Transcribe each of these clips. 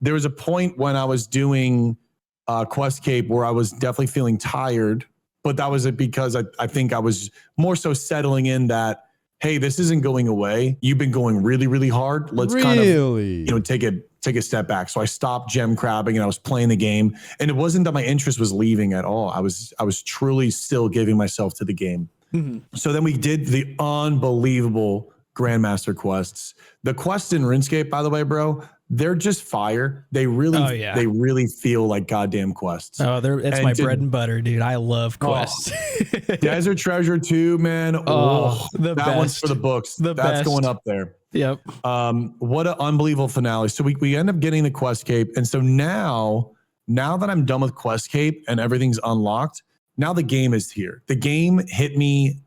there was a point when I was doing Questcape where I was definitely feeling tired, but that was it because I think I was more so settling in that, hey, this isn't going away. You've been going really, really hard. Let's kind of, take a step back. So I stopped gem crabbing and I was playing the game. And it wasn't that my interest was leaving at all. I was truly still giving myself to the game. Mm-hmm. So then we did the unbelievable Grandmaster quests. The quests in RuneScape, by the way, bro, they're just fire. They really feel like goddamn quests. Oh, it's my bread and butter, dude. I love quests. Desert Treasure 2, man. That best. One's for the books. That's best. Going up there. Yep. What an unbelievable finale. So we end up getting the Questcape. And so now that I'm done with Questcape and everything's unlocked, now the game is here. The game hit me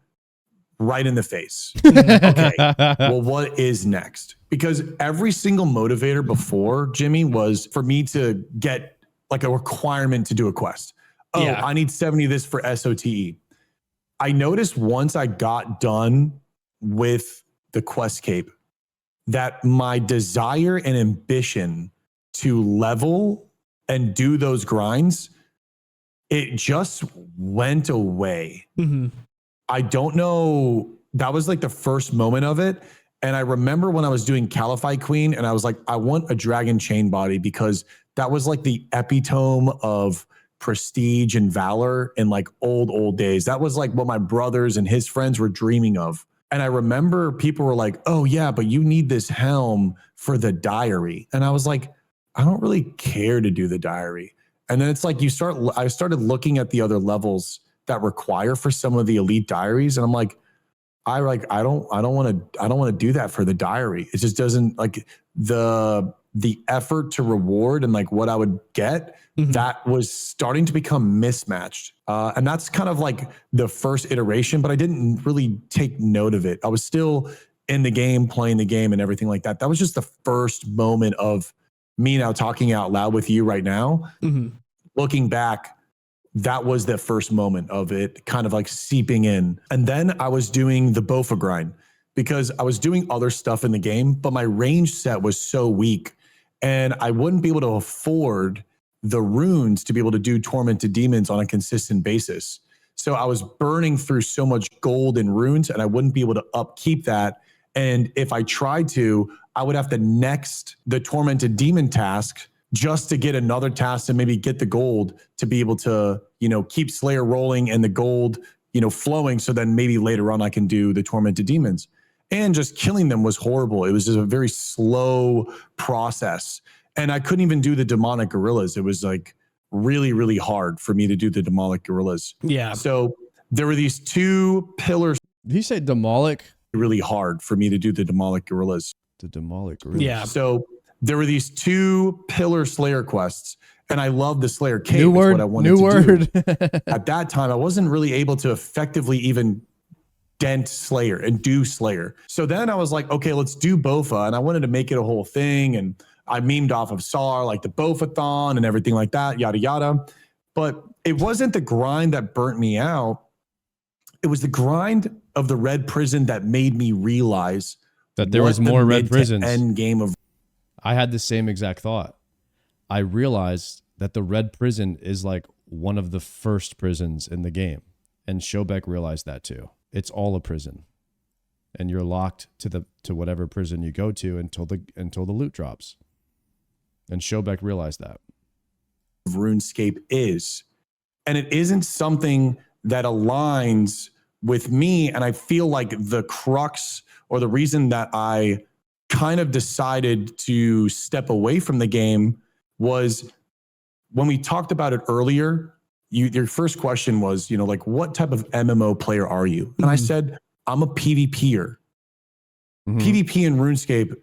right in the face. Okay, well, what is next? Because every single motivator before, Jimmy, was for me to get like a requirement to do a quest. Oh, yeah. I need 70 of this for SOTE. I noticed once I got done with the Questcape that my desire and ambition to level and do those grinds, it just went away. Mm-hmm. I don't know. That was like the first moment of it. And I remember when I was doing Calify Queen and I was like, I want a dragon chain body because that was like the epitome of prestige and valor in like old days. That was like what my brothers and his friends were dreaming of. And I remember people were like, oh yeah, but you need this helm for the diary. And I was like, I don't really care to do the diary. And then it's like I started looking at the other levels that require for some of the elite diaries. And I'm like, I don't want to do that for the diary. It just doesn't like the effort to reward and like what I would get, that was starting to become mismatched. And that's kind of like the first iteration, but I didn't really take note of it. I was still in the game, playing the game and everything like that. That was just the first moment of me now talking out loud with you right now. Mm-hmm. Looking back, that was the first moment of it kind of like seeping in. And then I was doing the Bofa grind because I was doing other stuff in the game, but my range set was so weak and I wouldn't be able to afford the runes to be able to do Tormented Demons on a consistent basis. So I was burning through so much gold and runes and I wouldn't be able to upkeep that. And if I tried to, I would have to next the Tormented Demon task just to get another task and maybe get the gold to be able to, keep Slayer rolling and the gold, flowing. So then maybe later on I can do the Tormented Demons. And just killing them was horrible. It was just a very slow process. And I couldn't even do the demonic gorillas. It was like really, really hard for me to do the demonic gorillas. Yeah. So there were these two pillars. Did you say demolic? Really hard for me to do the demonic gorillas. The demolic gorillas. Yeah. So there were these two pillar Slayer quests, and I love the Slayer Cave. New word. What I wanted to do. At that time, I wasn't really able to effectively even dent Slayer and do Slayer. So then I was like, okay, let's do Bofa, and I wanted to make it a whole thing, and I memed off of SAR, like the Bofathon and everything like that, yada yada. But it wasn't the grind that burnt me out. It was the grind of the Red Prison that made me realize that there was more Red Prisons. End game of. I had the same exact thought. I realized that the Red Prison is like one of the first prisons in the game. And Shobek realized that too. It's all a prison. And you're locked to whatever prison you go to until the loot drops. And Shobek realized that. RuneScape is. And it isn't something that aligns with me. And I feel like the crux or the reason that I kind of decided to step away from the game was when we talked about it earlier, your first question was, like, what type of MMO player are you? And I said, I'm a PvPer. PvP in RuneScape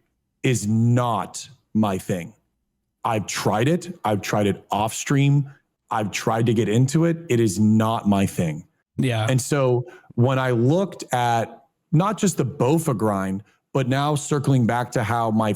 is not my thing. I've tried it. I've tried it off stream. I've tried to get into it. It is not my thing. Yeah. And so when I looked at not just the Bofa grind, but now circling back to how my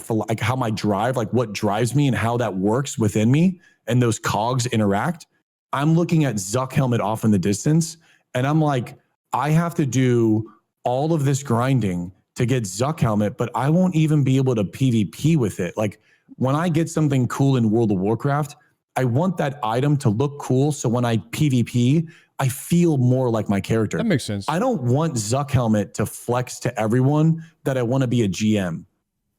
drive, like what drives me and how that works within me and those cogs interact, I'm looking at Zuck Helmet off in the distance. And I'm like, I have to do all of this grinding to get Zuck Helmet, but I won't even be able to PvP with it. Like when I get something cool in World of Warcraft, I want that item to look cool. So when I PvP, I feel more like my character. That makes sense. I don't want Zuck Helmet to flex to everyone that I want to be a GM.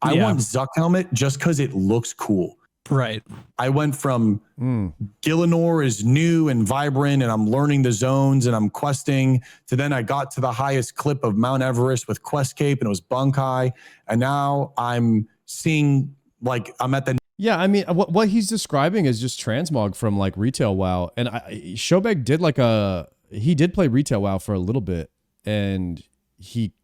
I want Zuck Helmet just because it looks cool. Right. I went from Gielinor is new and vibrant and I'm learning the zones and I'm questing to then I got to the highest clip of Mount Everest with Questcape and it was Bunkai. And now I'm seeing like I'm at the... Yeah, I mean, what he's describing is just transmog from like retail WoW. And Shobek did he did play retail WoW for a little bit and he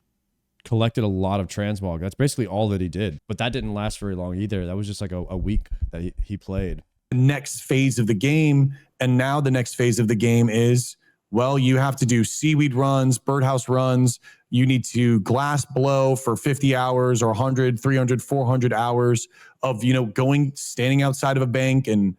collected a lot of transmog. That's basically all that he did. But that didn't last very long either. That was just like a week that he played. Next phase of the game. And now the next phase of the game is, well, you have to do seaweed runs, birdhouse runs. You need to glass blow for 50 hours or 100, 300, 400 hours of, standing outside of a bank and,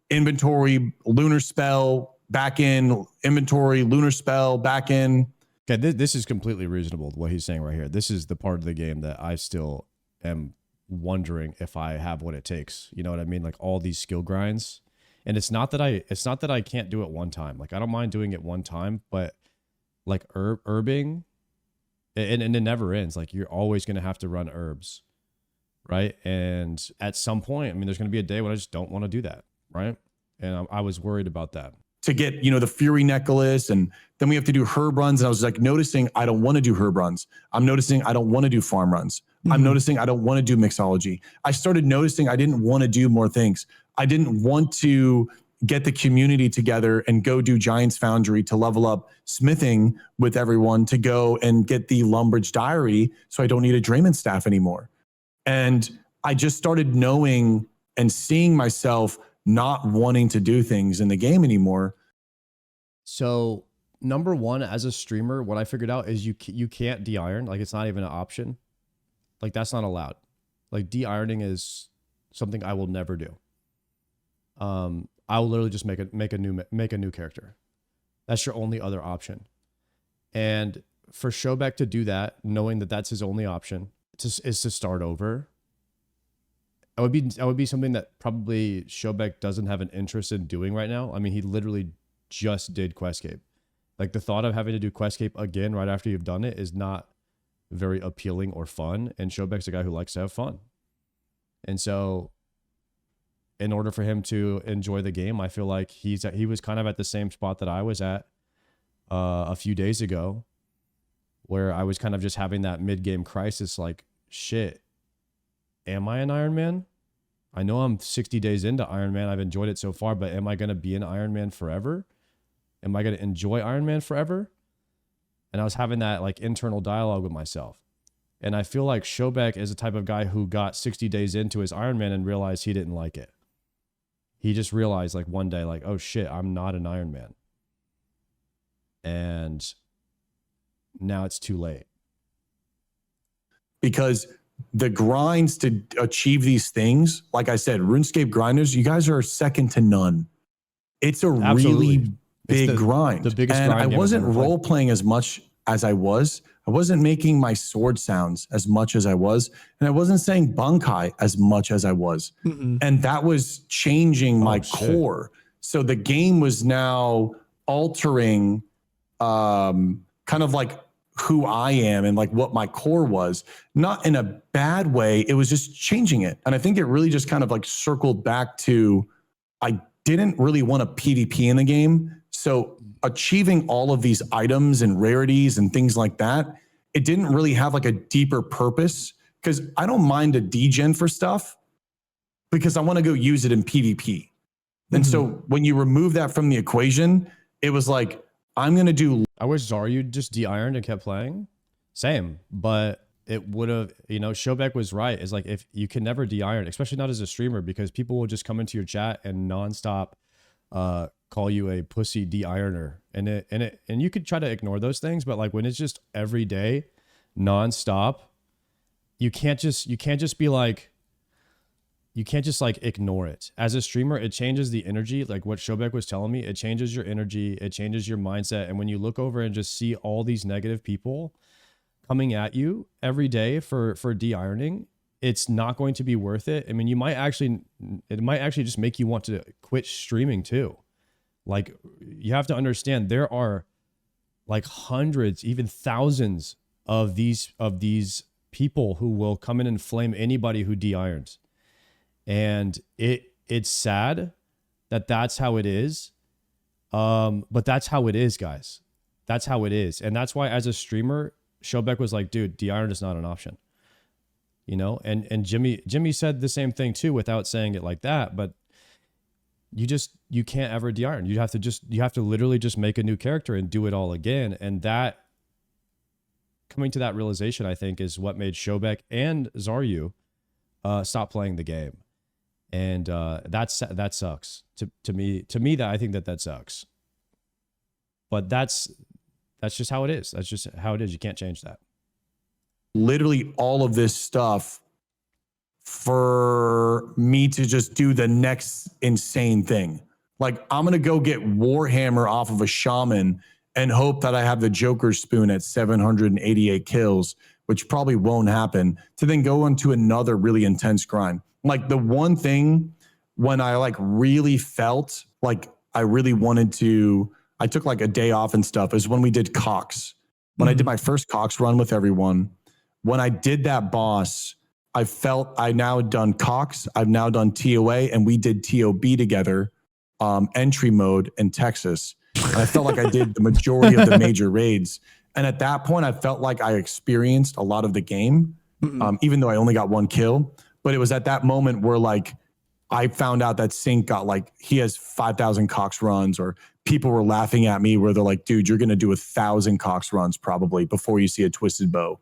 inventory, lunar spell, back in, inventory, lunar spell, back in. Okay, this is completely reasonable, what he's saying right here. This is the part of the game that I still am wondering if I have what it takes. You know what I mean? Like all these skill grinds. And it's not that I can't do it one time. Like I don't mind doing it one time, but like herbing, and it never ends. Like you're always going to have to run herbs, right? And at some point, I mean, there's going to be a day when I just don't want to do that, right? And I was worried about that. To get, the Fury Necklace, and then we have to do herb runs. And I was like noticing I don't want to do herb runs. I'm noticing I don't want to do farm runs. I'm noticing I don't want to do mixology. I started noticing I didn't want to do more things. I didn't want to get the community together and go do Giants Foundry to level up smithing with everyone to go and get the Lumbridge Diary so I don't need a Drayman staff anymore. And I just started knowing and seeing myself not wanting to do things in the game anymore. So number one, as a streamer, what I figured out is you can't de-iron. Like it's not even an option. Like that's not allowed. Like de-ironing is something I will never do. I will literally just make a new character. That's your only other option. And for Shobek to do that, knowing that that's his only option, is to start over. That would be something that probably Shobek doesn't have an interest in doing right now. I mean, he literally just did Questcape. Like the thought of having to do Questcape again right after you've done it is not very appealing or fun. And Shobek's a guy who likes to have fun. And so in order for him to enjoy the game, I feel like he was kind of at the same spot that I was at a few days ago, where I was kind of just having that mid-game crisis, like, shit, am I an Iron Man? I know I'm 60 days into Iron Man. I've enjoyed it so far, but am I going to be an Iron Man forever? Am I going to enjoy Iron Man forever? And I was having that like internal dialogue with myself. And I feel like Shobek is the type of guy who got 60 days into his Iron Man and realized he didn't like it. He just realized like one day, like, oh shit, I'm not an Iron Man. And now it's too late. Because the grinds to achieve these things, like I said, RuneScape grinders, you guys are second to none. It's a really big grind. The biggest and grind I wasn't role playing as much as I was. I wasn't making my sword sounds as much as I was. And I wasn't saying bunkai as much as I was. And that was changing my core. So the game was now altering kind of like who I am and like what my core was, not in a bad way. It was just changing it. And I think it really just kind of like circled back to, I didn't really want a PvP in the game. So achieving all of these items and rarities and things like that, it didn't really have like a deeper purpose, because I don't mind a degen for stuff because I want to go use it in PvP. And so when you remove that from the equation, it was like, I'm going to do. I wish Zaryu just de-ironed and kept playing. Same, but it would have, Shobek was right. It's like, if you can never de-iron, especially not as a streamer, because people will just come into your chat and nonstop call you a pussy de-ironer. And you could try to ignore those things, but like when it's just every day, nonstop, you can't just be like, you can't just like ignore it. As a streamer, it changes the energy. Like what Shobek was telling me, it changes your energy, it changes your mindset. And when you look over and just see all these negative people coming at you every day for de-ironing, it's not going to be worth it. I mean, it might actually just make you want to quit streaming too. Like, you have to understand, there are like hundreds, even thousands of these people who will come in and flame anybody who de-irons. And it's sad that that's how it is. But that's how it is, guys. That's how it is. And that's why, as a streamer, Shobek was like, dude, de-iron is not an option. You know, and Jimmy said the same thing too, without saying it like that. But you can't ever de-iron. You have to literally just make a new character and do it all again. And that, coming to that realization, I think, is what made Shobek and Zaryu stop playing the game. And that sucks to me. That I think that sucks. But that's just how it is. That's just how it is. You can't change that. Literally all of this stuff for me to just do the next insane thing. Like, I'm going to go get Warhammer off of a shaman and hope that I have the Joker spoon at 788 kills, which probably won't happen, to then go into another really intense grind. Like, the one thing when I like really felt like I really wanted to, I took like a day off and stuff, is when we did Cox. When I did my first Cox run with everyone, when I did that boss, I felt I now had done Cox, I've now done TOA, and we did TOB together, entry mode in Texas. And I felt like I did the majority of the major raids. And at that point, I felt like I experienced a lot of the game, even though I only got one kill. But it was at that moment where, like, I found out that Sync got, like, he has 5,000 Cox runs, or people were laughing at me where they're like, dude, you're going to do 1,000 Cox runs probably before you see a twisted bow.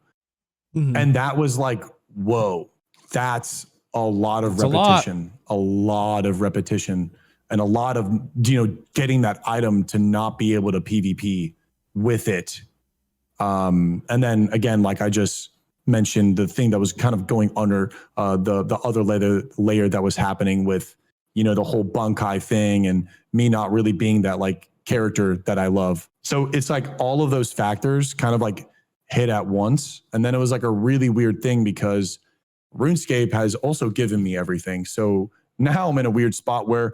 And that was like, whoa, that's a lot of repetition, a lot of repetition, and a lot of, you know, getting that item to not be able to PvP with it. And then again, like I just mentioned, the thing that was kind of going under the other layer that was happening with, you know, the whole Bunkai thing and me not really being that like character that I love. So it's like all of those factors kind of like hit at once. And then it was like a really weird thing because RuneScape has also given me everything. So now I'm in a weird spot where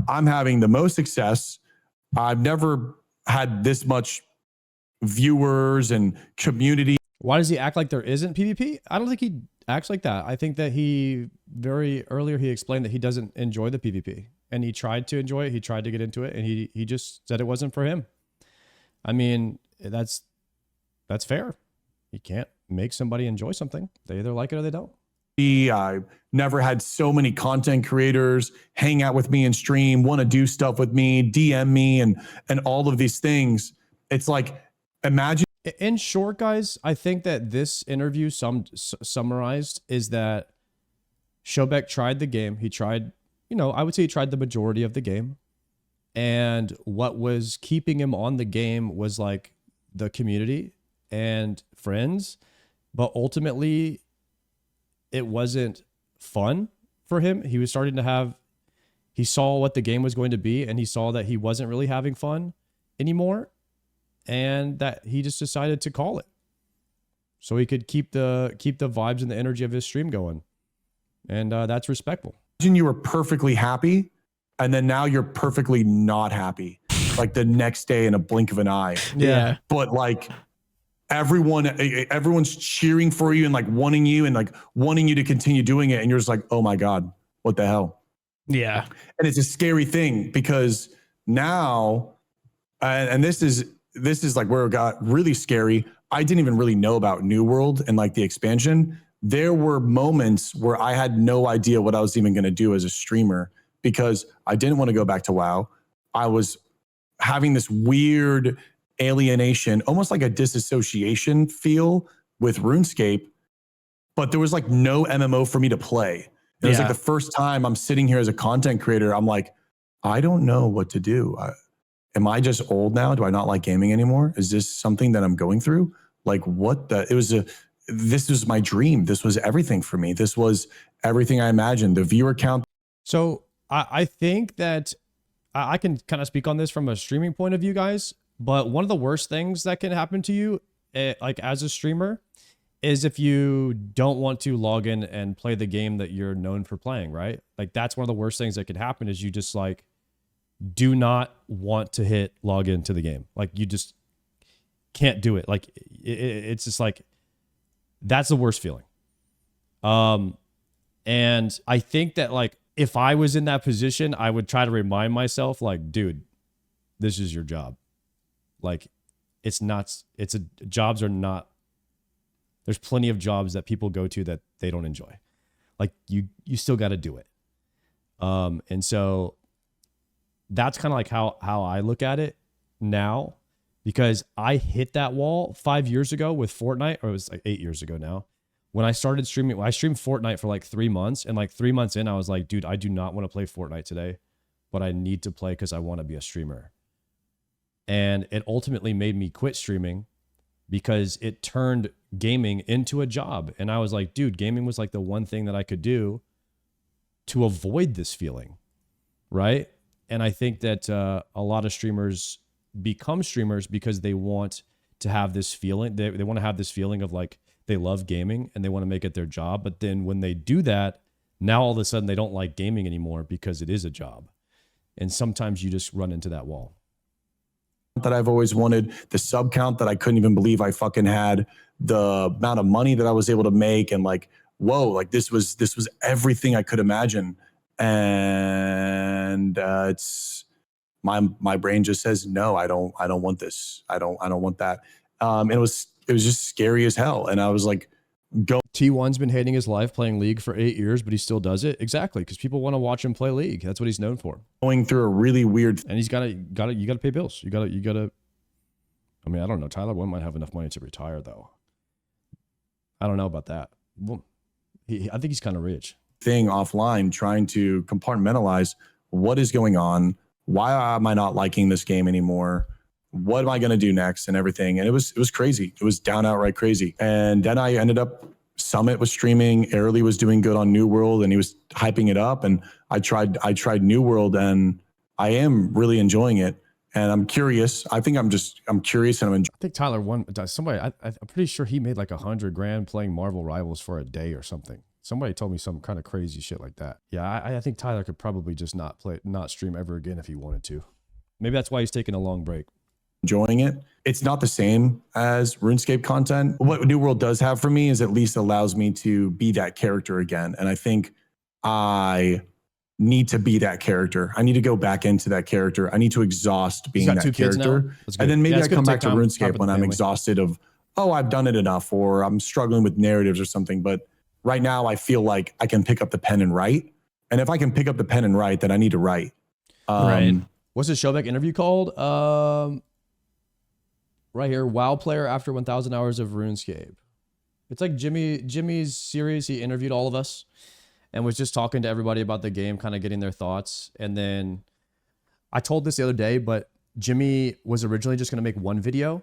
I'm having the most success. I've never had this much viewers and community. Why does he act like there isn't PvP? I don't think he acts like that. I think that he earlier he explained that he doesn't enjoy the PvP, and he tried to enjoy it. He tried to get into it, and he just said it wasn't for him. I mean, that's fair. You can't make somebody enjoy something. They either like it or they don't. I've never had so many content creators hang out with me and stream, want to do stuff with me, DM me, and all of these things. It's like, imagine. In short, guys, I think that this interview summarized is that Shobek tried the game. He tried, you know, I would say he tried the majority of the game. And what was keeping him on the game was like the community and friends. But ultimately, it wasn't fun for him. He was starting to he saw what the game was going to be, and he saw that he wasn't really having fun anymore. And that he just decided to call it so he could keep the vibes and the energy of his stream going. And that's respectful. Imagine you were perfectly happy, and then now you're perfectly not happy, like the next day in a blink of an eye. Yeah. But like everyone's cheering for you and like wanting you to continue doing it. And you're just like, oh my God, what the hell? Yeah. And it's a scary thing because now, and this is like where it got really scary. I didn't even really know about New World and like the expansion. There were moments where I had no idea what I was even going to do as a streamer because I didn't want to go back to WoW. I was having this weird alienation, almost like a disassociation feel with RuneScape, but there was like no MMO for me to play. It was like the first time I'm sitting here as a content creator. I'm like, I don't know what to do. Am I just old now? Do I not like gaming anymore? Is this something that I'm going through? Like this was my dream. This was everything for me. This was everything I imagined. The viewer count. So I think that I can kind of speak on this from a streaming point of view, guys. But one of the worst things that can happen to you, like as a streamer, is if you don't want to log in and play the game that you're known for playing, right? Like that's one of the worst things that could happen is you just like do not want to hit log into the game. Like you just can't do it. Like it's just like, that's the worst feeling. And I think that like, if I was in that position, I would try to remind myself like, dude, this is your job. Like jobs are not, there's plenty of jobs that people go to that they don't enjoy. Like you still got to do it. And so that's kind of like how I look at it now, because I hit that wall 5 years ago with Fortnite, or it was like 8 years ago now. When I started streaming, I streamed Fortnite for like 3 months, and like 3 months in, I was like, dude, I do not want to play Fortnite today, but I need to play because I want to be a streamer. And it ultimately made me quit streaming because it turned gaming into a job. And I was like, dude, gaming was like the one thing that I could do to avoid this feeling, right? And I think that a lot of streamers become streamers because they want to have this feeling. They want to have this feeling of like, they love gaming and they want to make it their job. But then when they do that, now all of a sudden they don't like gaming anymore because it is a job. And sometimes you just run into that wall. That I've always wanted, the sub count that I couldn't even believe I fucking had, the amount of money that I was able to make, and like, whoa, like this was everything I could imagine. And it's my brain just says, no, I don't want this. I don't want that. And it was just scary as hell. And I was like, go. T1's been hating his life playing League for 8 years, but he still does it. Exactly. Because people want to watch him play League. That's what he's known for. Going through a really weird. And he's you gotta pay bills. You gotta, I mean, I don't know. Tyler One might have enough money to retire though. I don't know about that. Well, I think he's kind of rich. Thing offline, trying to compartmentalize what is going on. Why am I not liking this game anymore? What am I going to do next and everything? And it was crazy. It was down outright crazy. And then I ended up, Summit was streaming. Airly was doing good on New World and he was hyping it up. And I tried New World and I am really enjoying it. And I'm curious. I think I'm curious and I'm enjoying. I think Tyler One, somebody, I'm pretty sure he made like $100,000 playing Marvel Rivals for a day or something. Somebody told me some kind of crazy shit like that. Yeah, I think Tyler could probably just not stream ever again if he wanted to. Maybe that's why he's taking a long break. Enjoying it. It's not the same as RuneScape content. What New World does have for me is at least allows me to be that character again. And I think I need to be that character. I need to go back into that character. I need to exhaust being that character. And then maybe I come back to RuneScape when I'm exhausted of, oh, I've done it enough, or I'm struggling with narratives or something. But right now I feel like I can pick up the pen and write. And if I can pick up the pen and write, then I need to write. Right. What's the Shobek interview called? Right here, WoW player after 1,000 hours of RuneScape. It's like Jimmy's series. He interviewed all of us and was just talking to everybody about the game, kind of getting their thoughts. And then I told this the other day, but Jimmy was originally just going to make one video.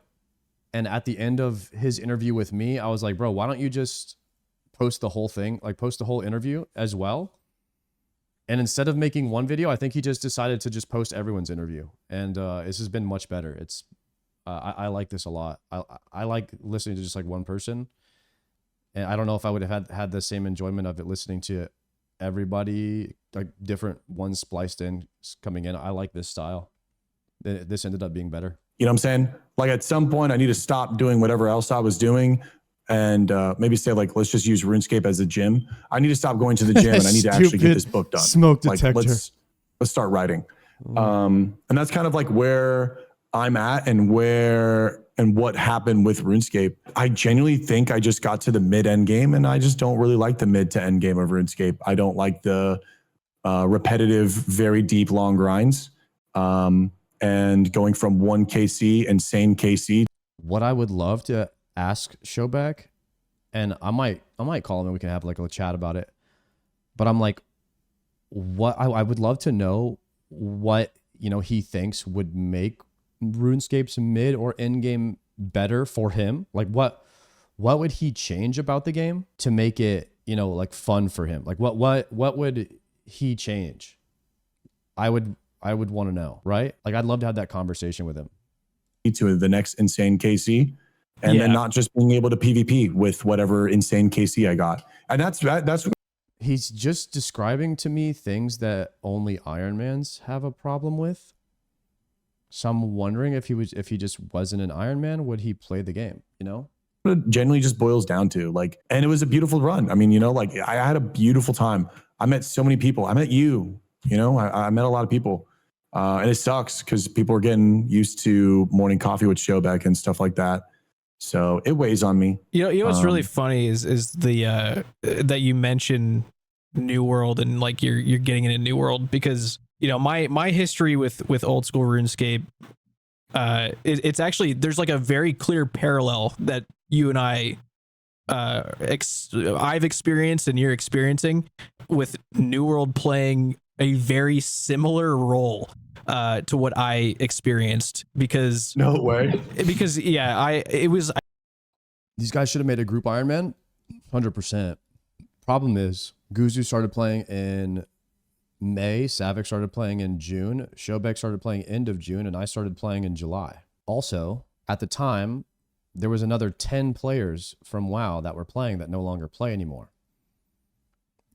And at the end of his interview with me, I was like, bro, why don't you just post the whole thing, like post the whole interview as well? And instead of making one video, I think he just decided to just post everyone's interview. And this has been much better. It's I like this a lot. I like listening to just like one person. And I don't know if I would have had the same enjoyment of it listening to everybody, like different ones spliced in coming in. I like this style. This ended up being better. You know what I'm saying? Like at some point I need to stop doing whatever else I was doing and maybe say like, let's just use RuneScape as a gym. I need to stop going to the gym and I need to actually get this book done. Smoke detector. Like, let's start writing. And that's kind of like where I'm at and what happened with RuneScape. I genuinely think I just got to the mid-end game and I just don't really like the mid to end game of RuneScape. I don't like the repetitive, very deep, long grinds. And going from 1 KC, insane KC. What I would love to ask Shobek, and I might call him and we can have like a chat about it. But I'm like, what I would love to know what, he thinks would make RuneScape's mid or end game better for him. Like what would he change about the game to make it, like fun for him? Like what would he change? I would want to know, right? Like I'd love to have that conversation with him. To the next insane KC. and then not just being able to PvP with whatever insane KC I got. And that's he's just describing to me things that only Ironmans have a problem with. So I'm wondering if he just wasn't an Iron Man, would he play the game, you know? what it generally just boils down to. Like, and it was a beautiful run. I mean, you know, like I had a beautiful time. I met so many people. I met you, you know, I met a lot of people. And it sucks because people are getting used to morning coffee with Shobek and stuff like that. So it weighs on me. You know what's really funny is the that you mentioned New World and like you're getting into New World, because you know my history with old school RuneScape, it's actually, there's like a very clear parallel that you and I've experienced and you're experiencing, with New World playing a very similar role to what I experienced. Because No way. because These guys should have made a group Ironman, 100%. Problem is, Guzu started playing in May, Savick started playing in June, Shobek started playing end of June, and I started playing in July. Also, at the time, there was another 10 players from WoW that were playing that no longer play anymore.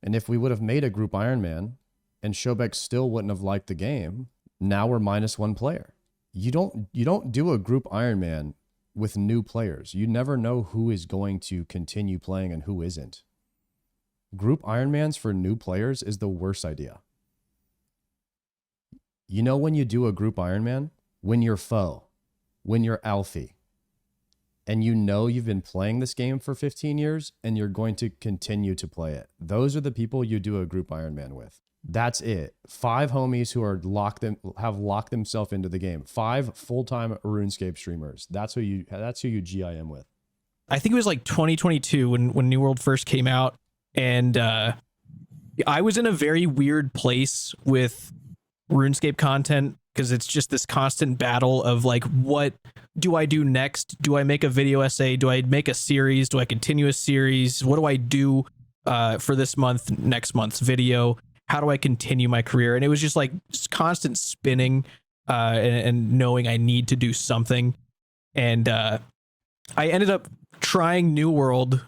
And if we would have made a group Ironman and Shobek still wouldn't have liked the game, now we're -1 player. You don't do a group Ironman with new players. You never know who is going to continue playing and who isn't. Group Ironmans for new players is the worst idea. You know when you do a group Ironman? When you're foe, when you're Alfie, and you know you've been playing this game for 15 years and you're going to continue to play it. Those are the people you do a group Ironman with. That's it. 5 homies who are have locked themselves into the game. 5 full-time RuneScape streamers. That's who you GIM with. I think it was like 2022 when New World first came out, and I was in a very weird place with RuneScape content, because it's just this constant battle of like, what do I do next? Do I make a video essay? Do I make a series? Do I continue a series? What do I do for this month, next month's video? How do I continue my career? And it was just like constant spinning and knowing I need to do something. And I ended up trying New World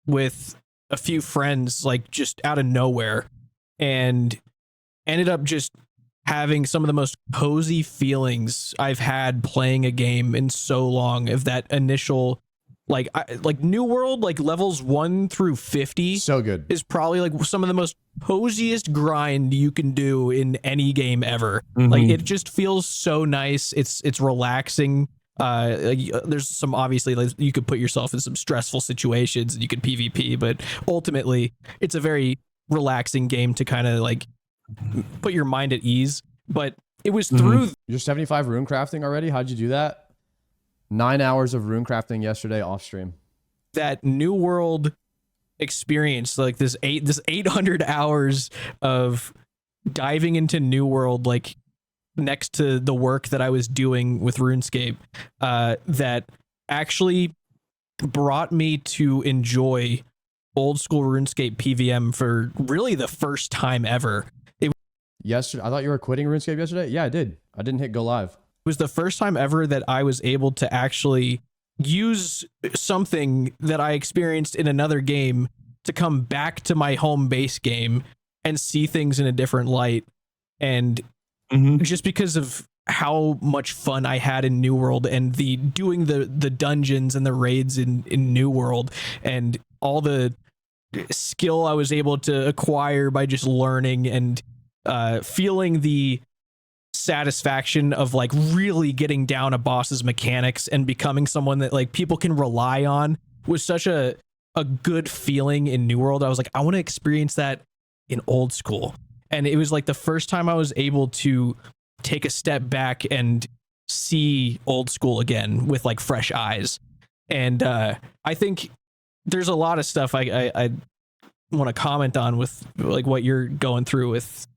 with a few friends, like just out of nowhere, and ended up just having some of the most cozy feelings I've had playing a game in so long. Of that initial, like New World, like levels 1 through 50, so good, is probably like some of the most coziest grind you can do in any game ever. Mm-hmm. Like it just feels so nice. It's relaxing. There's some, obviously, like, you could put yourself in some stressful situations and you could PvP, but ultimately it's a very relaxing game to kind of like put your mind at ease. But it was through You're 75 rune crafting already? How'd you do that? 9 hours of rune crafting yesterday off stream. that New World experience, like this 800 hours of diving into New World, like next to the work that I was doing with RuneScape, that actually brought me to enjoy old school RuneScape PVM for really the first time ever. Yesterday, I thought you were quitting RuneScape yesterday. Yeah, I did. I didn't hit go live. It was the first time ever that I was able to actually use something that I experienced in another game to come back to my home base game and see things in a different light. And just because of how much fun I had in New World, and the doing the dungeons and the raids in New World, and all the skill I was able to acquire by just learning and feeling the satisfaction of like really getting down a boss's mechanics and becoming someone that like people can rely on, was such a good feeling in New World. I was like, I want to experience that in old school. And it was like the first time I was able to take a step back and see old school again with like fresh eyes. And I think there's a lot of stuff I want to comment on with like what you're going through with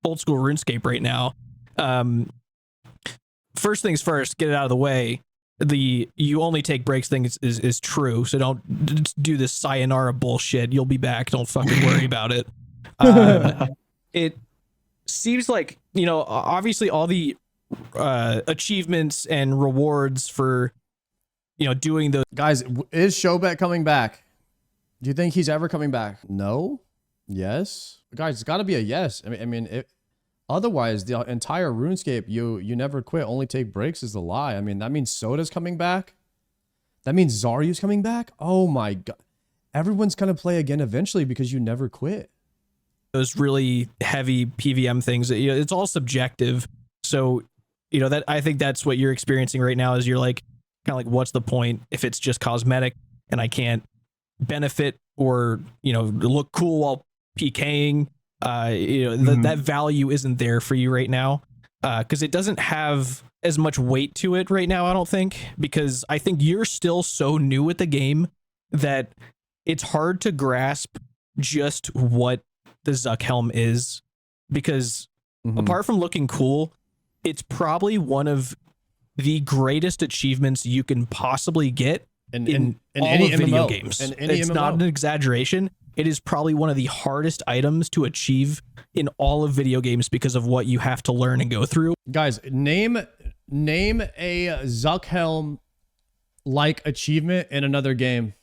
old school RuneScape right now. First things first, get it out of the way. The you only take breaks thing is true, so don't do this sayonara bullshit. You'll be back. Don't fucking worry about it. It seems like, you know, obviously all the achievements and rewards for, doing those. Guys, is Shobek coming back? Do you think he's ever coming back? No? Yes? Guys, it's got to be a yes. Otherwise, the entire RuneScape, you never quit, only take breaks is a lie. I mean, that means Soda's coming back. That means Zaryu's coming back. Oh my God. Everyone's going to play again eventually because you never quit. Those really heavy PVM things, it's all subjective. So, that I think that's what you're experiencing right now is you're like, kind of like, what's the point if it's just cosmetic and I can't benefit or, look cool while PKing? That value isn't there for you right now because it doesn't have as much weight to it right now, I don't think, because I think you're still so new at the game that it's hard to grasp just what the Zuck helm is, because apart from looking cool, it's probably one of the greatest achievements you can possibly get in all any of video MMO, games. in any It's MMO. not an exaggeration. It is probably one of the hardest items to achieve in all of video games because of what you have to learn and go through. Guys, name a Zuck helm like achievement in another game.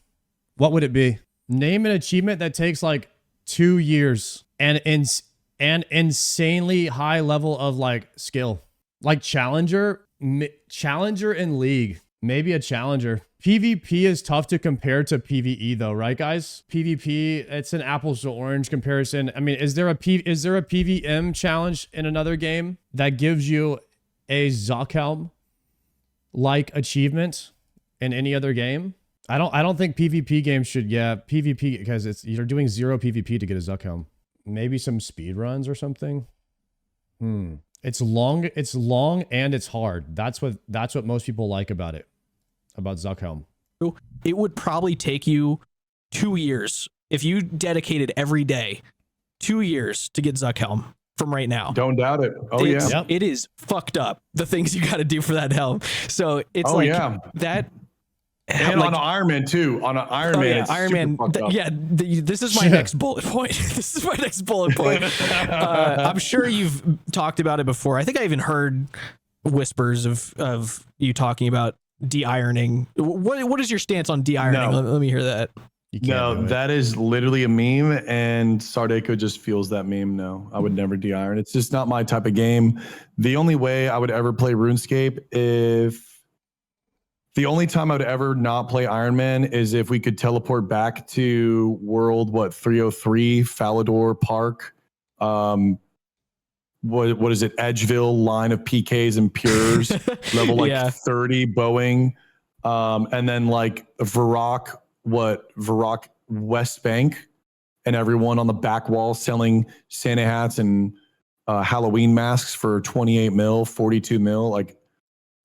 What would it be? Name an achievement that takes like 2 years and an insanely high level of like skill. Like challenger in league. Maybe a challenger. PvP is tough to compare to PvE though, right guys? PvP, it's an apples to orange comparison. I mean, is there a PvM challenge in another game that gives you a Zuck helm like achievement in any other game? I don't think PvP games should, PvP, because you're doing 0 PvP to get a Zuck helm. Maybe some speed runs or something. It's long and it's hard. That's what most people like about it. About Zuck helm. It would probably take you 2 years if you dedicated every day 2 years to get Zuck helm from right now. Don't doubt it. Oh yeah. Yep. It is fucked up, the things you got to do for that helm. So it's that. And on an Iron Man too. On an Iron Man. It's Iron super Man. fucked up. This is my next bullet point. This is my next bullet point. I'm sure you've talked about it before. I think I even heard whispers of you talking about de-ironing. What is your stance on de-ironing? No. Let me hear that. No, that is literally a meme, and Sardaco just feels that meme. No, I would never de-iron. It's just not my type of game. The only way I would ever play RuneScape, the only time I would ever not play Iron Man is if we could teleport back to World 303 Falador Park. What is it? Edgeville line of PKs and Pures, level 30 Boeing, and then like Varrock West Bank, and everyone on the back wall selling Santa hats and Halloween masks for 28 mil, 42 mil. Like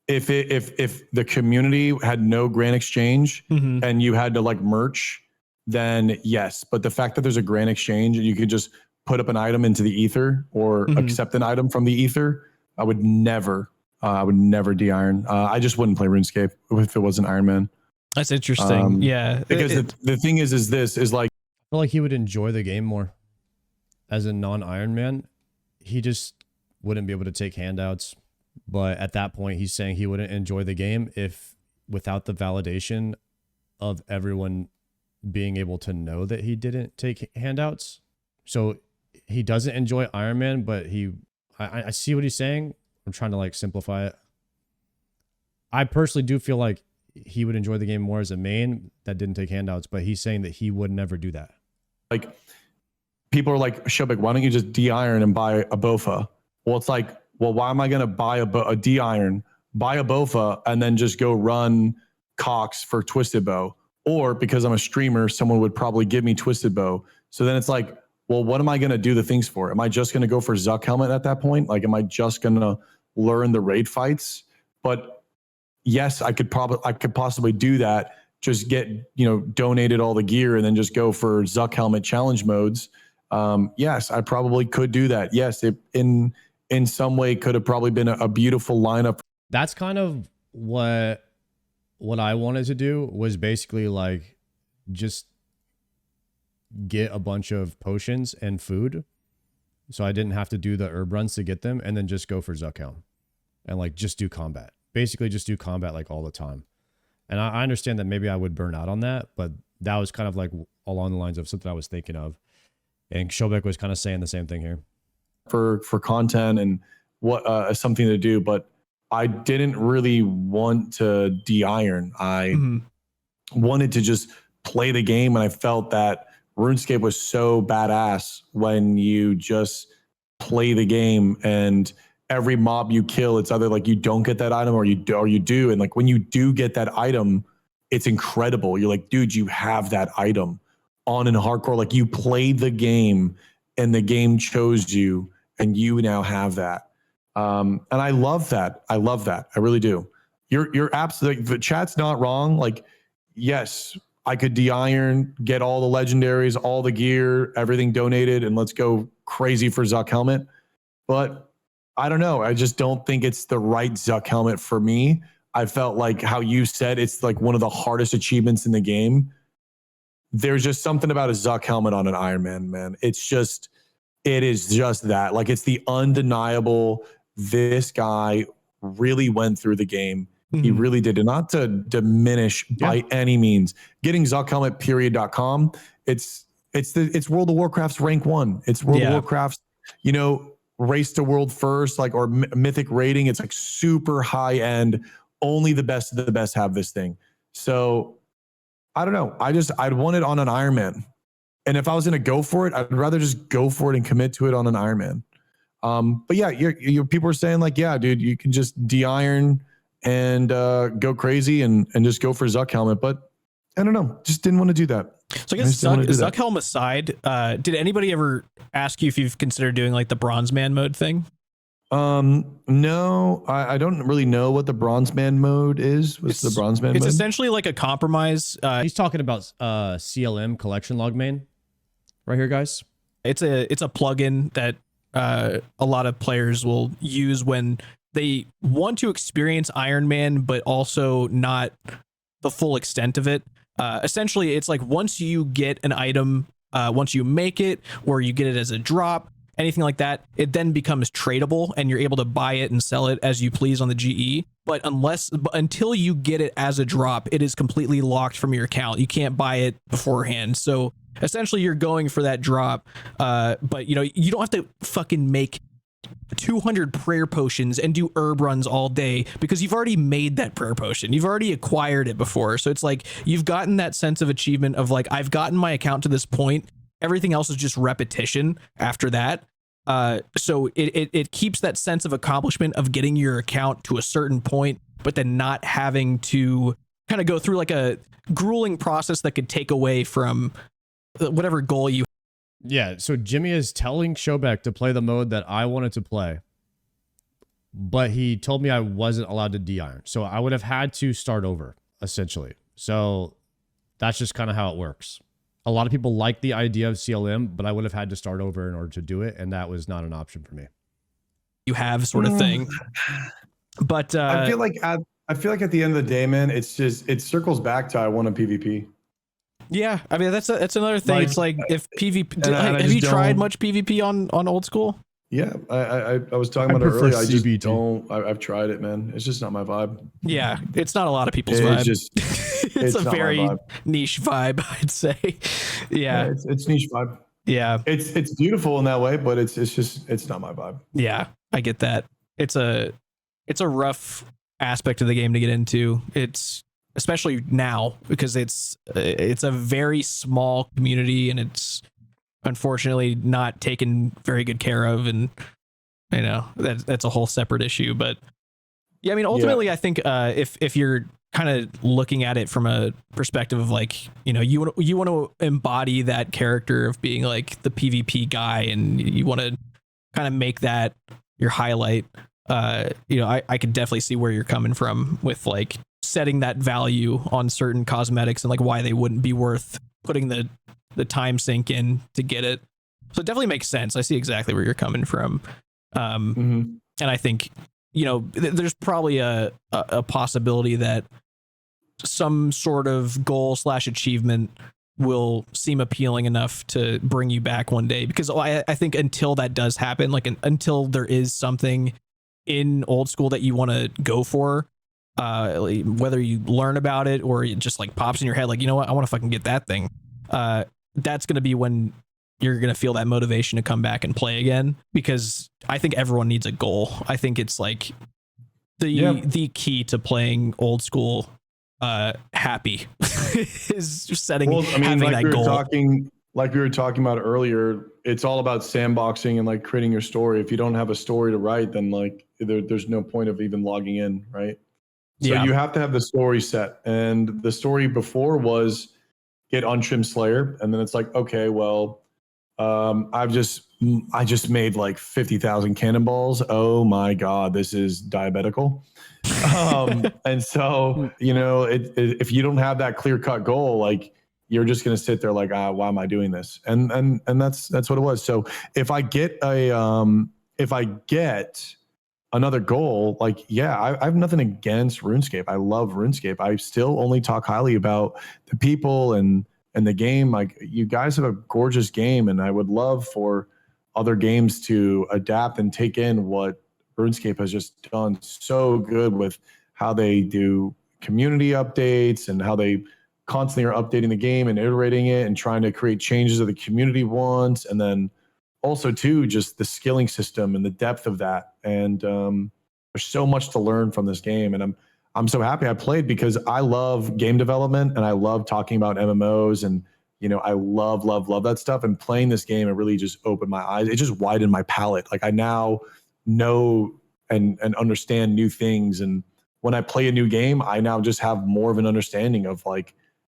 if the community had no grand exchange and you had to like merch, then yes. But the fact that there's a grand exchange and you could just put up an item into the ether or accept an item from the ether, I would never de-iron. I just wouldn't play RuneScape if it wasn't Iron Man. That's interesting. Because the thing is like, I feel like he would enjoy the game more as a non-Iron Man. He just wouldn't be able to take handouts. But at that point, he's saying he wouldn't enjoy the game if without the validation of everyone being able to know that he didn't take handouts. So he doesn't enjoy Iron Man, but I see what he's saying. I'm trying to like simplify it. I personally do feel like he would enjoy the game more as a main that didn't take handouts, but he's saying that he would never do that. Like people are like, Shobek, why don't you just de-iron and buy a BOFA? Well, it's like, well, why am I going to buy a de-iron, buy a BOFA, and then just go run Cox for Twisted Bow? Or because I'm a streamer, someone would probably give me Twisted Bow. So then it's like, well, what am I going to do the things for? Am I just going to go for Zuck helmet at that point? Like, am I just going to learn the raid fights? But yes, I could possibly do that. Just get, donated all the gear and then just go for Zuck helmet challenge modes. Yes, I probably could do that. Yes, it in some way could have probably been a beautiful lineup. That's kind of what I wanted to do, was basically like just get a bunch of potions and food so I didn't have to do the herb runs to get them, and then just go for Zuck helm. and like just do combat. Basically just do combat like all the time. And I understand that maybe I would burn out on that, but that was kind of like along the lines of something I was thinking of. And Shobek was kind of saying the same thing here. For content and what something to do, but I didn't really want to de-iron. I wanted to just play the game, and I felt that RuneScape was so badass when you just play the game, and every mob you kill, it's either like you don't get that item or you do. And like when you do get that item, it's incredible. You're like, dude, you have that item. On in hardcore, like you played the game and the game chose you, and you now have that. And I love that. I love that. I really do. You're absolutely, the chat's not wrong. Like, yes, I could de-iron, get all the legendaries, all the gear, everything donated, and let's go crazy for Zuck helmet. But I don't know. I just don't think it's the right Zuck helmet for me. I felt like how you said, it's like one of the hardest achievements in the game. There's just something about a Zuck helmet on an Iron Man, man. It is just that. Like, it's the undeniable, this guy really went through the game. He really did. And not to diminish by any means. Getting ZuckHelmetPeriod.com, it's World of Warcraft's rank 1. It's World of Warcraft's, race to world first, like, or mythic rating. It's like super high end. Only the best of the best have this thing. So I don't know. I'd want it on an Iron Man. And if I was going to go for it, I'd rather just go for it and commit to it on an Iron Man. But yeah, people are saying like, yeah, dude, you can just de-iron and go crazy and just go for Zuck helmet. But I don't know. Just didn't want to do that. So I guess Zuck helmet aside, did anybody ever ask you if you've considered doing like the Bronze Man mode thing? No, I don't really know what the Bronze Man mode is. What's the Bronze Man mode? It's essentially like a compromise. He's talking about CLM collection log main right here, guys. It's a plugin that a lot of players will use when they want to experience Iron Man, but also not the full extent of it. Essentially, it's like once you get an item, once you make it, or you get it as a drop, anything like that, it then becomes tradable and you're able to buy it and sell it as you please on the GE. But until you get it as a drop, it is completely locked from your account. You can't buy it beforehand. So essentially you're going for that drop. But you don't have to fucking make 200 prayer potions and do herb runs all day because you've already made that prayer potion. You've already acquired it before. So it's like you've gotten that sense of achievement of like, I've gotten my account to this point. Everything else is just repetition after that. So it keeps that sense of accomplishment of getting your account to a certain point, but then not having to kind of go through like a grueling process that could take away from whatever goal you. Yeah. So Jimmy is telling Shobek to play the mode that I wanted to play, but he told me I wasn't allowed to de-iron. So I would have had to start over essentially. So that's just kind of how it works. A lot of people like the idea of CLM, but I would have had to start over in order to do it, and that was not an option for me. You have sort of thing. But I feel like at the end of the day, man, it circles back to I want a PvP. Yeah, I mean that's another thing. It's like if PvP. Have you tried much PvP on old school? Yeah, I was talking about it earlier. I just don't. I've tried it, man. It's just not my vibe. Yeah, it's not a lot of people's vibe. It's a very niche vibe, I'd say. Yeah, it's niche vibe. Yeah, it's beautiful in that way, but it's not my vibe. Yeah, I get that. It's a rough aspect of the game to get into. It's especially now because it's a very small community and it's unfortunately not taken very good care of, and that's a whole separate issue. But yeah, I mean ultimately I think if you're kind of looking at it from a perspective of like you want to embody that character of being like the PvP guy and you want to kind of make that your highlight, I could definitely see where you're coming from with like setting that value on certain cosmetics and like why they wouldn't be worth putting the time sink in to get it. So it definitely makes sense. I see exactly where you're coming from. And I think, there's probably a possibility that some sort of goal / achievement will seem appealing enough to bring you back one day, because I think until that does happen, like until there is something in old school that you want to go for, whether you learn about it or it just like pops in your head, like, you know what, I want to fucking get that thing. That's going to be when you're going to feel that motivation to come back and play again, because I think everyone needs a goal. I think it's like the key to playing old school happy is setting, having like that goal. Like we were talking about earlier, it's all about sandboxing and like creating your story. If you don't have a story to write, then like there's no point of even logging in, right? So you have to have the story set. And the story before was get Untrimmed Slayer. And then it's like, okay, well, I just made like 50,000 cannonballs. Oh my God, this is diabetical. And so, you know, if you don't have that clear cut goal, like you're just going to sit there like, why am I doing this? And that's what it was. So if I get another goal, like, yeah, I have nothing against RuneScape. I love RuneScape. I still only talk highly about the people and the game. Like, you guys have a gorgeous game, and I would love for other games to adapt and take in what RuneScape has just done so good with how they do community updates and how they constantly are updating the game and iterating it and trying to create changes that the community wants. And then also too, just the skilling system and the depth of that. And there's so much to learn from this game. And I'm so happy I played, because I love game development and I love talking about MMOs, and you know, I love that stuff. And playing this game, it really just opened my eyes. It just widened my palette. Like, I now know and understand new things. And when I play a new game, I now just have more of an understanding of, like,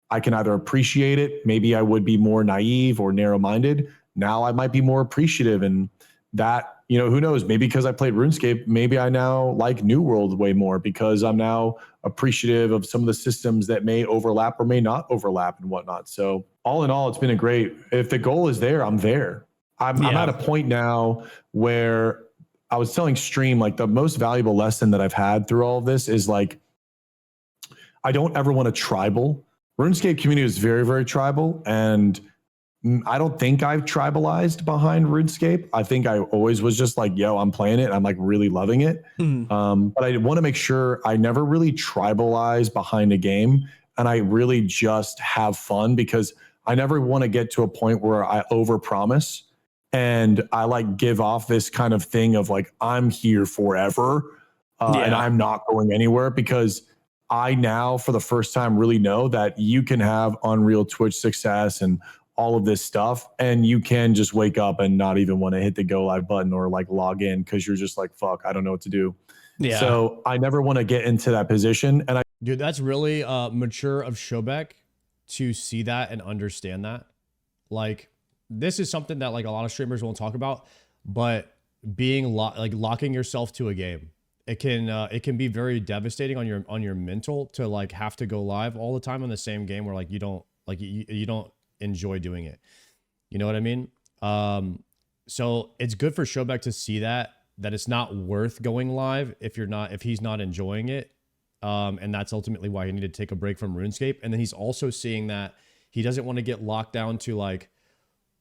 I can either appreciate it. Maybe I would be more naive or narrow-minded. Now I might be more appreciative, and that, you know, who knows, maybe because I played RuneScape, maybe I now like New World way more because I'm now appreciative of some of the systems that may overlap or may not overlap and whatnot. So all in all, it's been a great, if the goal is there, I'm there. I'm at a point now where I was telling Stream, like, the most valuable lesson that I've had through all of this is, like, I don't ever want to tribal. RuneScape community is very, very tribal, and I don't think I've tribalized behind RuneScape. I think I always was just like, yo, I'm playing it. I'm like really loving it. But I want to make sure I never really tribalize behind a game, and I really just have fun, because I never want to get to a point where I overpromise and I like give off this kind of thing of like, I'm here forever and I'm not going anywhere, because I now, for the first time, really know that you can have Unreal Twitch success and all of this stuff, and you can just wake up and not even want to hit the go live button or like log in, because you're just like, fuck, I don't know what to do. Yeah. So I never want to get into that position. And dude, that's really mature of Shobek to see that and understand that. Like, this is something that like a lot of streamers won't talk about, but being locking yourself to a game, it can be very devastating on your mental to like have to go live all the time on the same game where like you don't enjoy doing it. You know what I mean? So it's good for Shobek to see that it's not worth going live if he's not enjoying it. And that's ultimately why he needed to take a break from RuneScape. And then he's also seeing that he doesn't want to get locked down to like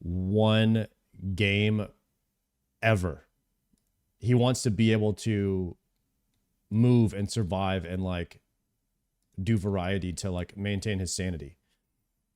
one game ever. He wants to be able to move and survive and like do variety to like maintain his sanity.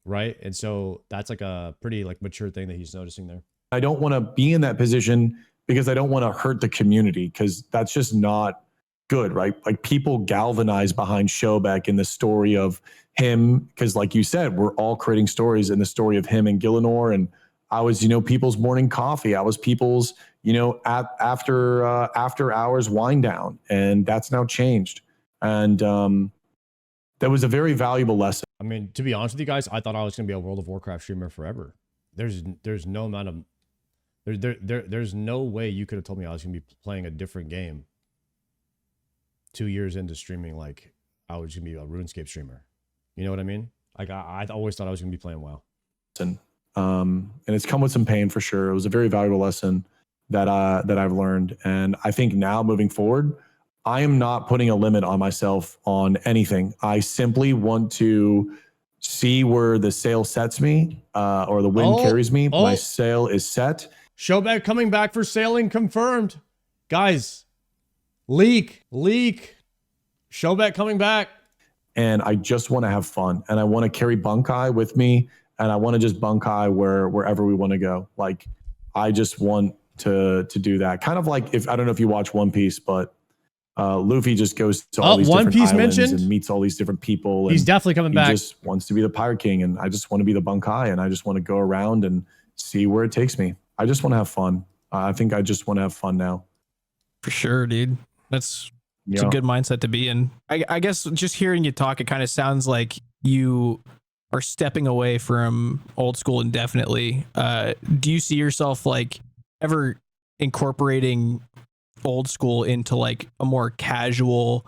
Right. And so that's like a pretty like mature thing that he's noticing there. I don't want to be in that position because I don't want to hurt the community, because that's just not good, right? Like, people galvanize behind Shobek in the story of him, because like you said, we're all creating stories in the story of him and Gillinor. And I was, you know, people's morning coffee. I was people's, you know, after hours wind down, and that's now changed. And that was a very valuable lesson. I mean, to be honest with you guys, I thought I was going to be a World of Warcraft streamer forever. There's no amount of there's no way you could have told me I was going to be playing a different game 2 years into streaming. Like, I was going to be a RuneScape streamer. You know what I mean? Like, I always thought I was going to be playing WoW. And it's come with some pain for sure. It was a very valuable lesson that I've learned. And I think now moving forward, I am not putting a limit on myself on anything. I simply want to see where the sail sets me, or the wind carries me. My sail is set. Shobek coming back for sailing confirmed. Guys, Leak. Shobek coming back. And I just want to have fun, and I want to carry Bunkai with me, and I want to just Bunkai wherever we want to go. Like, I just want to do that. Kind of like, if I don't know if you watch One Piece, but Luffy just goes to all these One different Piece islands mentioned? and meets all these different people. He's and definitely coming back. He just wants to be the Pirate King, and I just want to be the Bunkai, and I just want to go around and see where it takes me. I just want to have fun. I think I just want to have fun now. For sure, dude. It's a good mindset to be in. I guess just hearing you talk, it kind of sounds like you are stepping away from old school indefinitely. Do you see yourself like ever incorporating old school into like a more casual,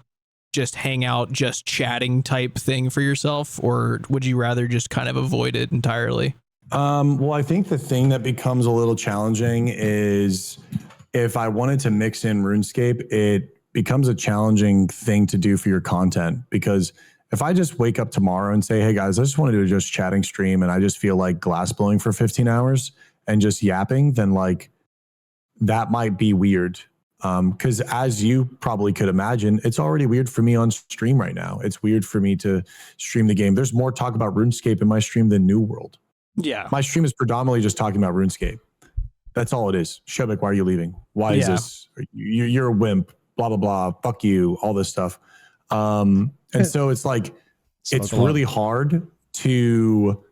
just hang out, just chatting type thing for yourself? Or would you rather just kind of avoid it entirely? Well, I think the thing that becomes a little challenging is if I wanted to mix in RuneScape, it becomes a challenging thing to do for your content, because if I just wake up tomorrow and say, hey guys, I just want to do a just chatting stream, and I just feel like glass blowing for 15 hours and just yapping, then like that might be weird. Because as you probably could imagine, it's already weird for me on stream right now. It's weird for me to stream the game. There's more talk about RuneScape in my stream than New World. Yeah. My stream is predominantly just talking about RuneScape. That's all it is. Shobek, why are you leaving? Why is this? You're a wimp. Blah, blah, blah. Fuck you. All this stuff. And so it's like, it's really hard to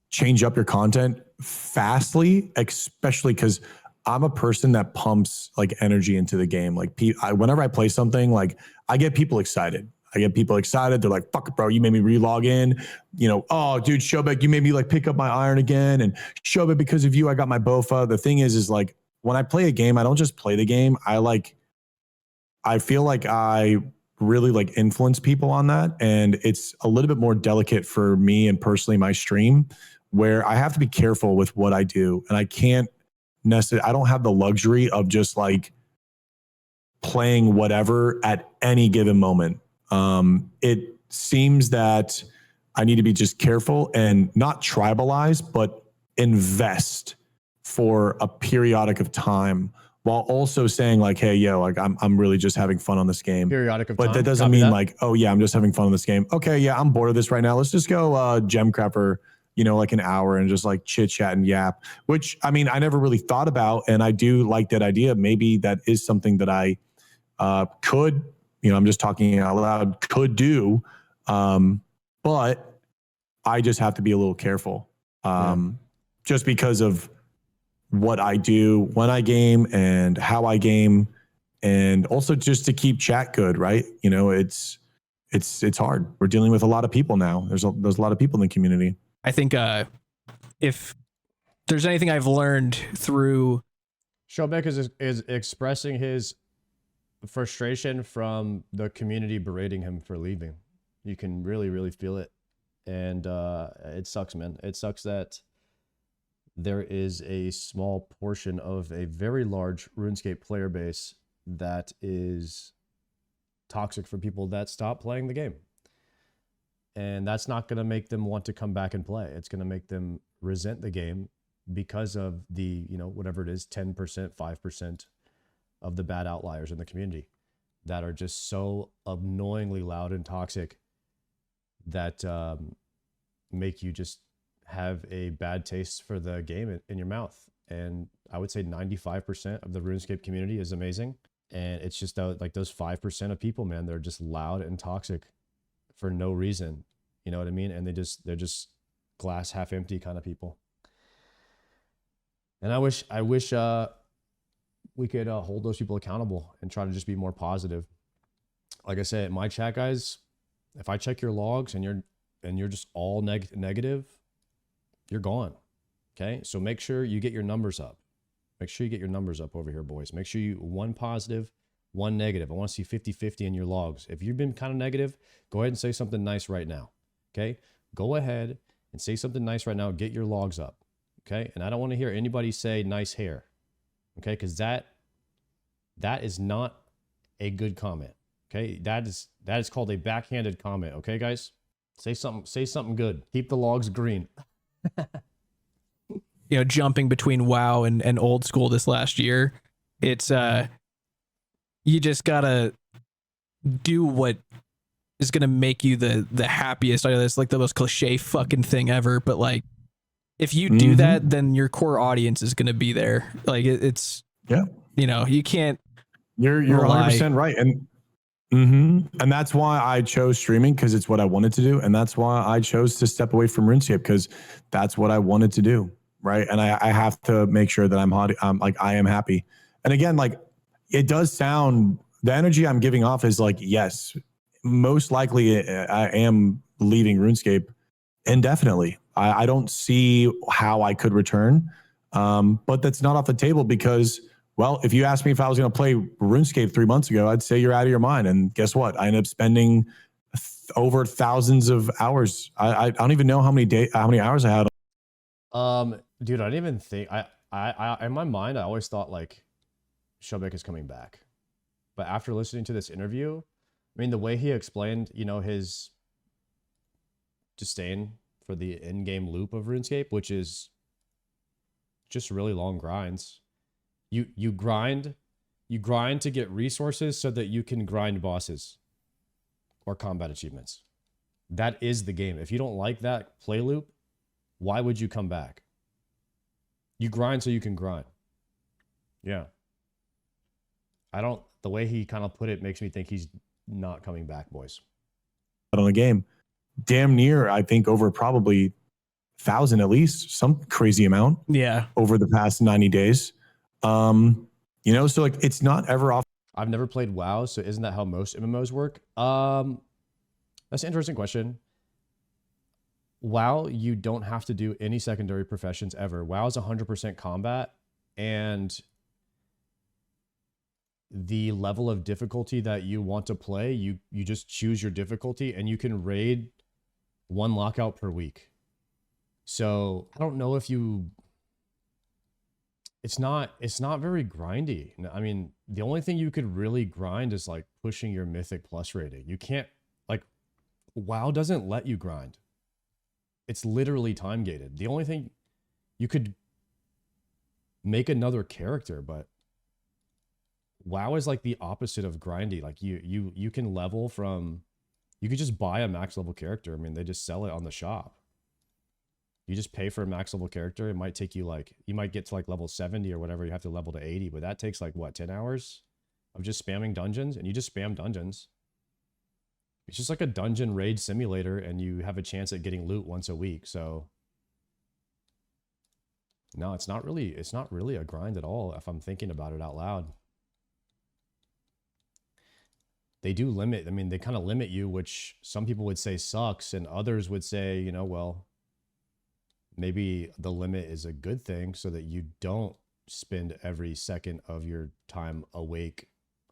change up your content fastly, especially because I'm a person that pumps like energy into the game. Like whenever I play something, like I get people excited. They're like, fuck it, bro. You made me relog in. Oh, dude, Shobek, you made me like pick up my iron again. And Shobek, because of you, I got my Bofa. The thing is like when I play a game, I don't just play the game. I feel like I really like influence people on that. And it's a little bit more delicate for me and personally my stream, where I have to be careful with what I do. And I can't necessarily, I don't have the luxury of just like playing whatever at any given moment. It seems that I need to be just careful and not tribalize, but invest for a periodic of time, while also saying like, hey, yo, like I'm really just having fun on this game. Periodic of but time. That doesn't mean like, oh yeah, I'm just having fun on this game. Okay, yeah, I'm bored of this right now. Let's just go gem crap for, like an hour and just like chit chat and yap, which I mean, I never really thought about. And I do like that idea. Maybe that is something that I could, I'm just talking out loud, could do. But I just have to be a little careful just because of what I do when I game and how I game, and also just to keep chat good, right? It's hard. We're dealing with a lot of people now. There's a lot of people in the community. I think if there's anything I've learned through, Shobek is expressing his frustration from the community berating him for leaving. You can really, really feel it. And it sucks, man. It sucks that there is a small portion of a very large RuneScape player base that is toxic for people that stop playing the game. And that's not going to make them want to come back and play. It's going to make them resent the game because of the, whatever it is, 10%, 5% of the bad outliers in the community that are just so annoyingly loud and toxic that make you just have a bad taste for the game in your mouth. And I would say 95% of the RuneScape community is amazing. And it's just like those 5% of people, man, they're just loud and toxic for no reason. You know what I mean? And they're just glass half empty kind of people. And I wish we could hold those people accountable and try to just be more positive. Like I said, my chat guys, if I check your logs and you're just all negative, you're gone. Okay. So make sure you get your numbers up. Make sure you get your numbers up over here, boys. Make sure you one positive, one negative. I want to see 50-50 in your logs. If you've been kind of negative, go ahead and say something nice right now. Okay. Go ahead and say something nice right now. Get your logs up. Okay. And I don't want to hear anybody say nice hair. Okay. Because that is not a good comment. Okay. That is called a backhanded comment. Okay, guys? Say something good. Keep the logs green. Jumping between WoW and old school this last year, it's you just gotta do what is gonna make you the happiest. I know that's like the most cliche fucking thing ever, but like if you do that, then your core audience is gonna be there. Like it's you can't. You're 100% right, and that's why I chose streaming, because it's what I wanted to do, and that's why I chose to step away from RuneScape, because that's what I wanted to do, right? And I have to make sure that I am happy. And again, like it does sound, the energy I'm giving off is like, yes, most likely I am leaving RuneScape indefinitely. I don't see how I could return, but that's not off the table because, well, if you asked me if I was going to play RuneScape 3 months ago, I'd say you're out of your mind. And guess what? I ended up spending over thousands of hours. I don't even know how many hours I had. Dude, I didn't even think. I in my mind, I always thought like Shobek is coming back, but after listening to this interview, I mean, the way he explained, his disdain for the in-game loop of RuneScape, which is just really long grinds. You grind to get resources so that you can grind bosses or combat achievements. That is the game. If you don't like that play loop, why would you come back? You grind so you can grind. Yeah. The way he kind of put it makes me think he's not coming back, boys. On the game, damn near, I think over probably 1,000 at least, some crazy amount. Yeah. Over the past 90 days. So like it's not ever off. I've never played WoW, so isn't that how most MMOs work? That's an interesting question. WoW, you don't have to do any secondary professions ever. WoW is 100% combat, and the level of difficulty that you want to play, you just choose your difficulty, and you can raid 1 lockout per week. So I don't know if it's not very grindy. I mean, the only thing you could really grind is like pushing your Mythic Plus rating. You can't, like, WoW doesn't let you grind. It's literally time gated. The only thing you could make another character, but WoW is like the opposite of grindy. Like you can level from, you could just buy a max level character. I mean, they just sell it on the shop. You just pay for a max level character. It might take you like, you might get to like level 70 or whatever. You have to level to 80, but that takes like what, 10 hours of just spamming dungeons, and you just spam dungeons. It's just like a dungeon raid simulator, and you have a chance at getting loot once a week. So no, it's not really a grind at all if I'm thinking about it out loud. They do limit, I mean, they kind of limit you, which some people would say sucks, and others would say, well, maybe the limit is a good thing so that you don't spend every second of your time awake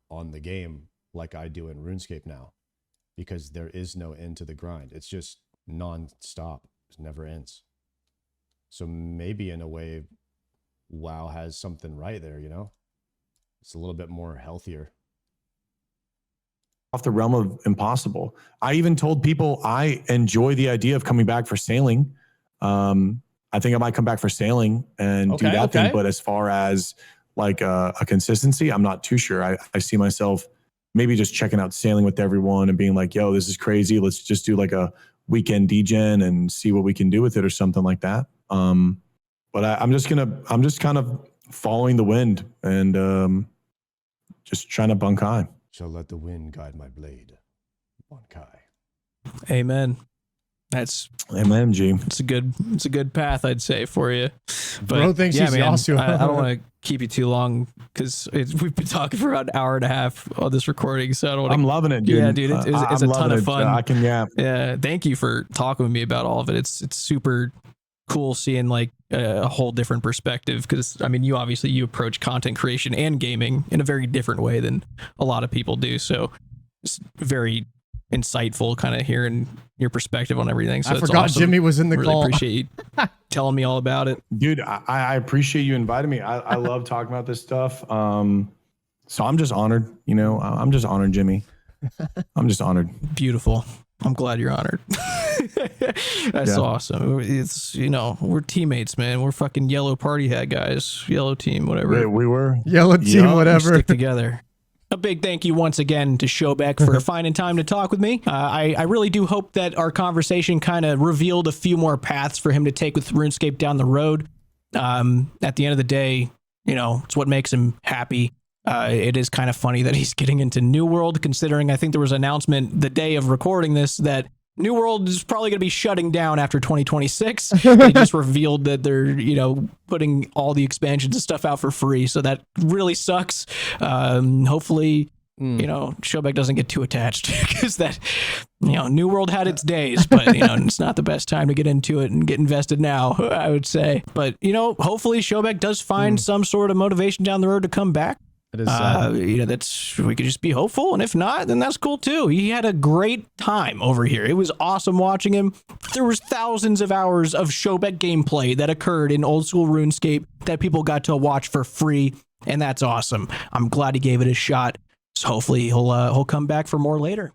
on the game like I do in RuneScape now, because there is no end to the grind. It's just non-stop. It never ends. So maybe in a way, WoW has something right there, It's a little bit more healthier. Off the realm of impossible. I even told people I enjoy the idea of coming back for sailing. I think I might come back for sailing and do that thing. But as far as like a consistency, I'm not too sure. I see myself maybe just checking out sailing with everyone and being like, yo, this is crazy. Let's just do like a weekend degen and see what we can do with it or something like that. But I'm just kind of following the wind and just trying to bunkai. Shall let the wind guide my blade. Bunkai. Amen. That's MMG. It's a good path, I'd say, for you. But bro thinks he's Yasuo. I don't want to keep you too long because we've been talking for about an hour and a half on this recording. So I don't want to. I'm loving it, dude. Yeah, dude. It's a ton of fun. I can, yeah. Yeah. Thank you for talking with me about all of it. It's super cool seeing like a whole different perspective, because I mean, you approach content creation and gaming in a very different way than a lot of people do. So it's very insightful kind of hearing your perspective on everything. So I forgot awesome. Jimmy was in the really call. Appreciate you telling me all about it. Dude, I appreciate you inviting me. I love talking about this stuff. So I'm just honored, I'm just honored, Jimmy. I'm just honored. Beautiful. I'm glad you're honored. That's awesome. It's, we're teammates, man. We're fucking yellow party hat guys, yellow team, whatever. We were yellow team, whatever. We stick together. A big thank you once again to Shobek for finding time to talk with me. I really do hope that our conversation kind of revealed a few more paths for him to take with RuneScape down the road. At the end of the day, it's what makes him happy. It is kind of funny that he's getting into New World, considering I think there was an announcement the day of recording this that New World is probably going to be shutting down after 2026. They just revealed that they're, putting all the expansions and stuff out for free. So that really sucks. Hopefully, Shobek doesn't get too attached because that, New World had its days, but, it's not the best time to get into it and get invested now, I would say. But, hopefully Shobek does find some sort of motivation down the road to come back. It is sad. We could just be hopeful, and if not, then that's cool too. He had a great time over here. It was awesome watching him. There was thousands of hours of Shobek gameplay that occurred in old school RuneScape that people got to watch for free, and that's awesome. I'm glad he gave it a shot. So hopefully he'll come back for more later.